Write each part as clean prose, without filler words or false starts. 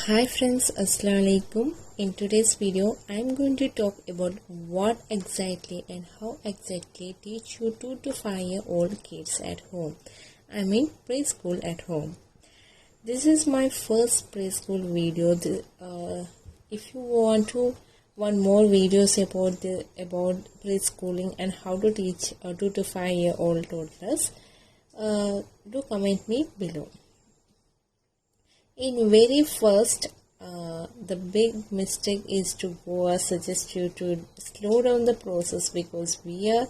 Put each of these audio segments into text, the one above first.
Hi friends, Assalamu alaikum. In today's video, I am going to talk about what exactly and how exactly teach you 2 to 5-year-old kids at home. I mean preschool at home. This is my first preschool video. If you want more videos about preschooling and how to teach 2 to 5-year-old toddlers, do comment me below. In very first, the big mistake is to go. I suggest you to slow down the process because we are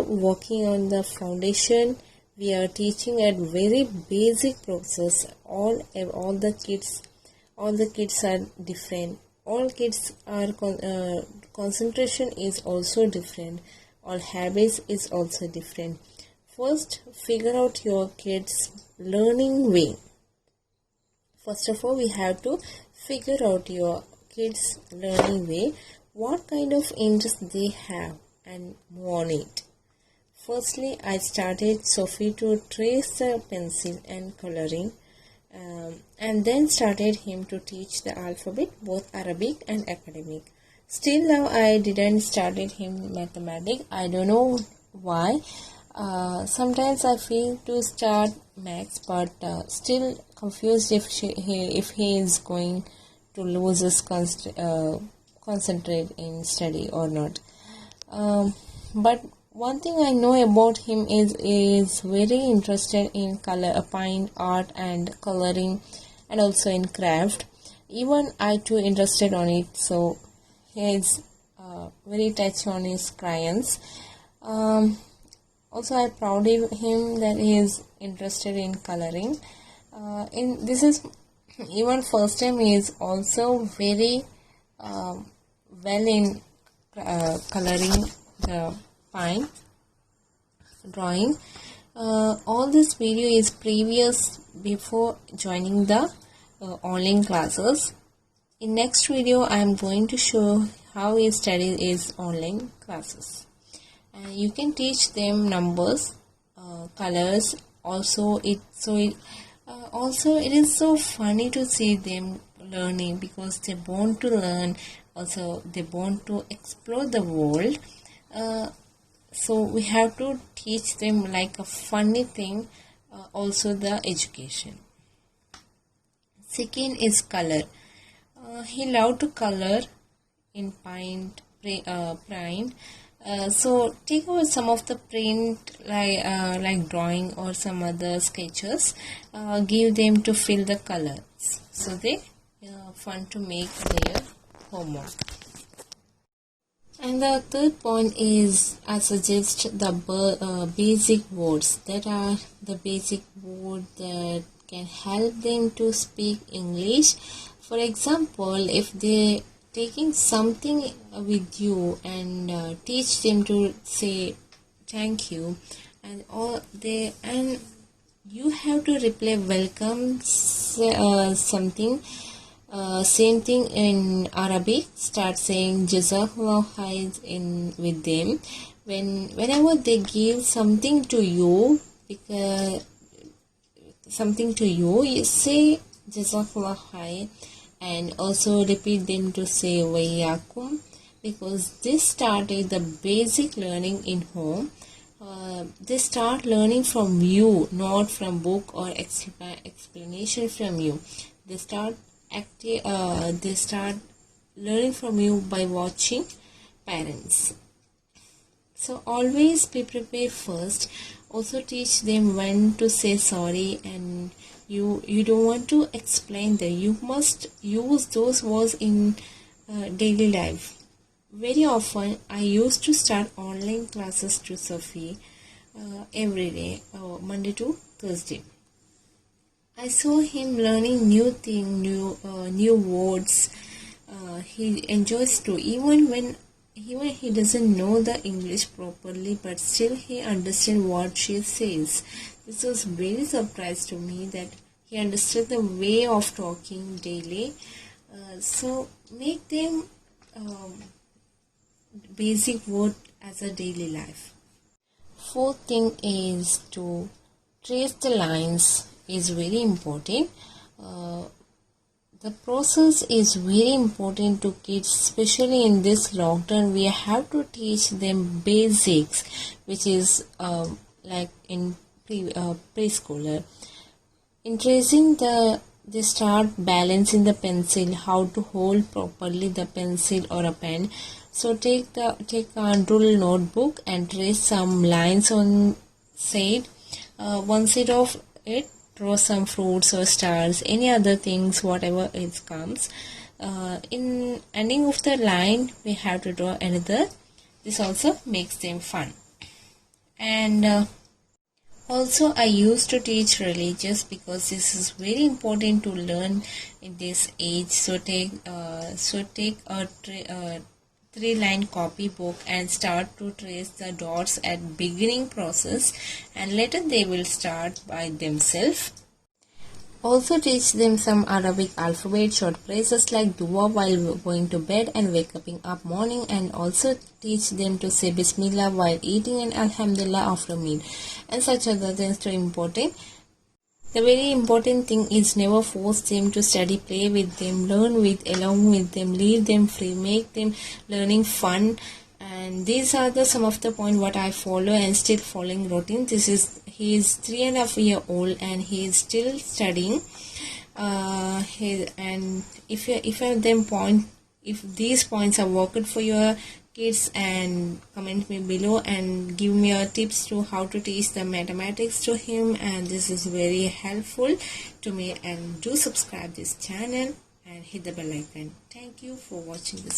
working on the foundation. We are teaching at very basic process. All the kids are different. All kids are concentration is also different. All habits is also different. First, figure out your kids' learning way. First of all, we have to figure out your kids' learning way, what kind of interest they have and move on it. Firstly, I started Swafi to trace the pencil and coloring and then started him to teach the alphabet, both Arabic and academic. Still now I didn't started him mathematics. I don't know why. Sometimes I feel to start maths, but still confused if he is going to lose his concentrate in study or not. But one thing I know about him is very interested in color, fine art and coloring, and also in craft. Even I too interested on it, so he is very touched on his crayons. Also, I proud of him that he is interested in coloring. This is even first time he is also very well in coloring the fine drawing. All this video is previous before joining the online classes. In next video, I am going to show how he studies his online classes. You can teach them numbers, colors. Also, it is so funny to see them learning because they want to learn. Also, they want to explore the world. So we have to teach them like a funny thing. Also, the education. Second is color. He loved to color in paint, print. So take over some of the print like drawing or some other sketches. Give them to fill the colors. So they fun to make their homework. And the third point is I suggest the basic words that are the basic words that can help them to speak English. For example, if they taking something with you and teach them to say thank you and you have to reply welcome something same thing in Arabic. Start saying jazakallah khair in with them whenever they give something to you, you say jazakallah khair. And also repeat them to say wayakum because this started the basic learning in home. They start learning from you, not from book or explanation from you. They start learning from you by watching parents. So always be prepared first. Also teach them when to say sorry, and you don't want to explain them. You must use those words in daily life. Very often I used to start online classes to Swafi every day, Monday to Thursday. I saw him learning new things, new words. He enjoys to even when he doesn't know the English properly, but still he understands what she says. This was very surprised to me that he understood the way of talking daily. So make them basic word as a daily life. Fourth thing is to trace the lines is very important. The process is very important to kids, especially in this lockdown. We have to teach them basics, which is like in preschooler. In tracing they start balancing the pencil, how to hold properly the pencil or a pen. So take a rule notebook and trace some lines on side. One side of it, draw some fruits or stars, any other things, whatever it comes. In ending of the line, we have to draw another. This also makes them fun. And also, I used to teach religious because this is very important to learn in this age. So take a three-line copybook and start to trace the dots at beginning process, and later they will start by themselves. Also teach them some Arabic alphabet short phrases like dua while going to bed and waking up morning, and also teach them to say Bismillah while eating and Alhamdulillah after meal, and such other things too important. The very important thing is never force them to study, play with them, learn along with them, leave them free, make them learning fun. And these are some of the point what I follow and still following routine. He is 3.5 years old and he is still studying. And if these points are working for your kids, and comment me below and give me your tips to how to teach the mathematics to him, and this is very helpful to me. And do subscribe this channel and hit the bell icon. Thank you for watching this.